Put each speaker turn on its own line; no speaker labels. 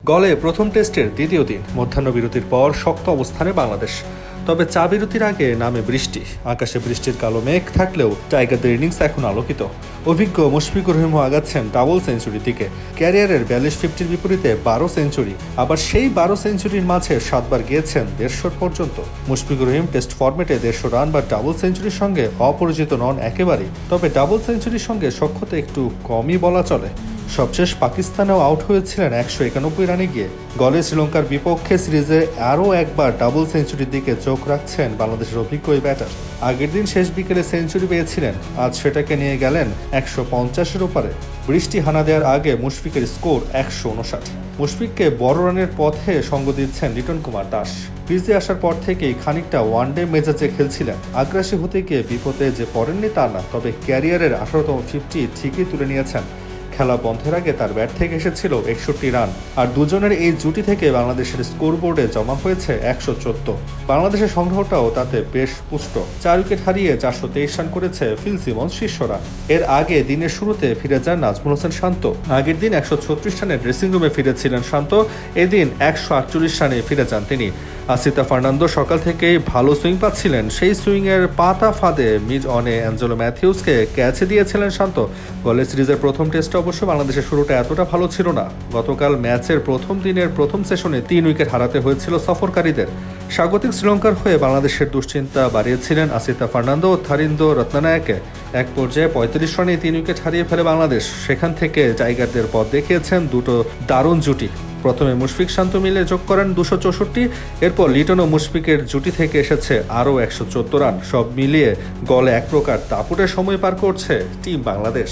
গলে প্রথম টেস্টের দ্বিতীয় দিন মধ্যাহ্ন বিরতির পর শক্ত অবস্থানে বাংলাদেশ। তবে চা বিরতির আগে নামে বৃষ্টি, আকাশে বৃষ্টির কালো মেঘ থাকলেও টাইগারদের ইনিংস এখন আলোকিত। অভিজ্ঞ মুশফিকুর রহিমও আগাচ্ছেন ডাবল সেঞ্চুরির দিকে। ক্যারিয়ারের 42-50-র বিপরীতে 12 সেঞ্চুরি, আবার সেই 12 সেঞ্চুরির মাঝে 7 বার গিয়েছেন 150 পর্যন্ত। মুশফিকুর রহিম টেস্ট ফরম্যাটে 150 রান বা ডাবল সেঞ্চুরির সঙ্গে অপরিচিত নন একেবারেই। তবে ডাবল সেঞ্চুরির সঙ্গে সখ্যতা একটু কমই বলা চলে। সবশেষ পাকিস্তানেও আউট হয়েছিলেন 191 রানে গিয়ে। গলে শ্রীলঙ্কার বিপক্ষে সিরিজে আরও একবার ডাবল সেঞ্চুরির দিকে চোখ রাখছেন বাংলাদেশের অভিজ্ঞ এই ব্যাটার। আগের দিন শেষ বিকেলে সেঞ্চুরি পেয়েছিলেন, আজ সেটাকে নিয়ে গেলেন 150-এর ওপারে। বৃষ্টি হানা দেওয়ার আগে মুশফিকের স্কোর 159। মুশফিককে বড় রানের পথে সঙ্গ দিচ্ছেন লিটন কুমার দাস। ক্রিজে আসার পর থেকেই খানিকটা ওয়ানডে মেজাজে খেলছিলেন। আগ্রাসী হতে গিয়ে বিপদে যে পড়েননি তা না, তবে ক্যারিয়ারের 18তম 50 ঠিকই তুলে নিয়েছেন। খেলা বন্ধের আগে তার ব্যাট থেকে এসেছিল 61 রান, আর দুজনের এই জুটি থেকে বাংলাদেশের স্কোরবোর্ডে জমা হয়েছে 114। বাংলাদেশের সংগ্রহটাও তাতে বেশ পুষ্ট। 4 উইকেট হারিয়ে 423 রান করেছে ফিল সিমন্স শীর্ষরা। এর আগে দিনের শুরুতে ফিরে যান নাজমুল হোসেন শান্ত। আগের দিন 136 রানে ড্রেসিং রুমে ফিরেছিলেন শান্ত, এদিন 148 রানে ফিরে যান তিনি। আসিতা ফার্নান্দো সকাল থেকেই ভালো সুইং পাচ্ছিলেন, সেই সুইংয়ের পাতা ফাঁদে মিড অনে অ্যাঞ্জেলো ম্যাথিউসকে ক্যাচে দিয়েছিলেন শান্ত। গলে সিরিজের প্রথম টেস্টে অবশ্য বাংলাদেশের শুরুটা এতটা ভালো ছিল না। গতকাল ম্যাচের প্রথম দিনের প্রথম সেশনে 3 উইকেট হারাতে হয়েছিল সফরকারীদের। স্বাগতিক শ্রীলঙ্কার হয়ে বাংলাদেশের দুশ্চিন্তা বাড়িয়েছিলেন আসিতা ফার্নান্দো ও থারিন্দো রত্নানায়কে। এক পর্যায়ে 35 রানে 3 উইকেট হারিয়ে ফেলে বাংলাদেশ। সেখান থেকে টাইগারদের পথ দেখিয়েছেন দুটো দারুণ জুটি। প্রথমে মুশফিক শান্ত মিলে যোগ করেন 264, এরপর লিটন ও মুশফিকের জুটি থেকে এসেছে আরও 114 রান। সব মিলিয়ে গলে এক প্রকার দাপুটে সময় পার করছে টিম বাংলাদেশ।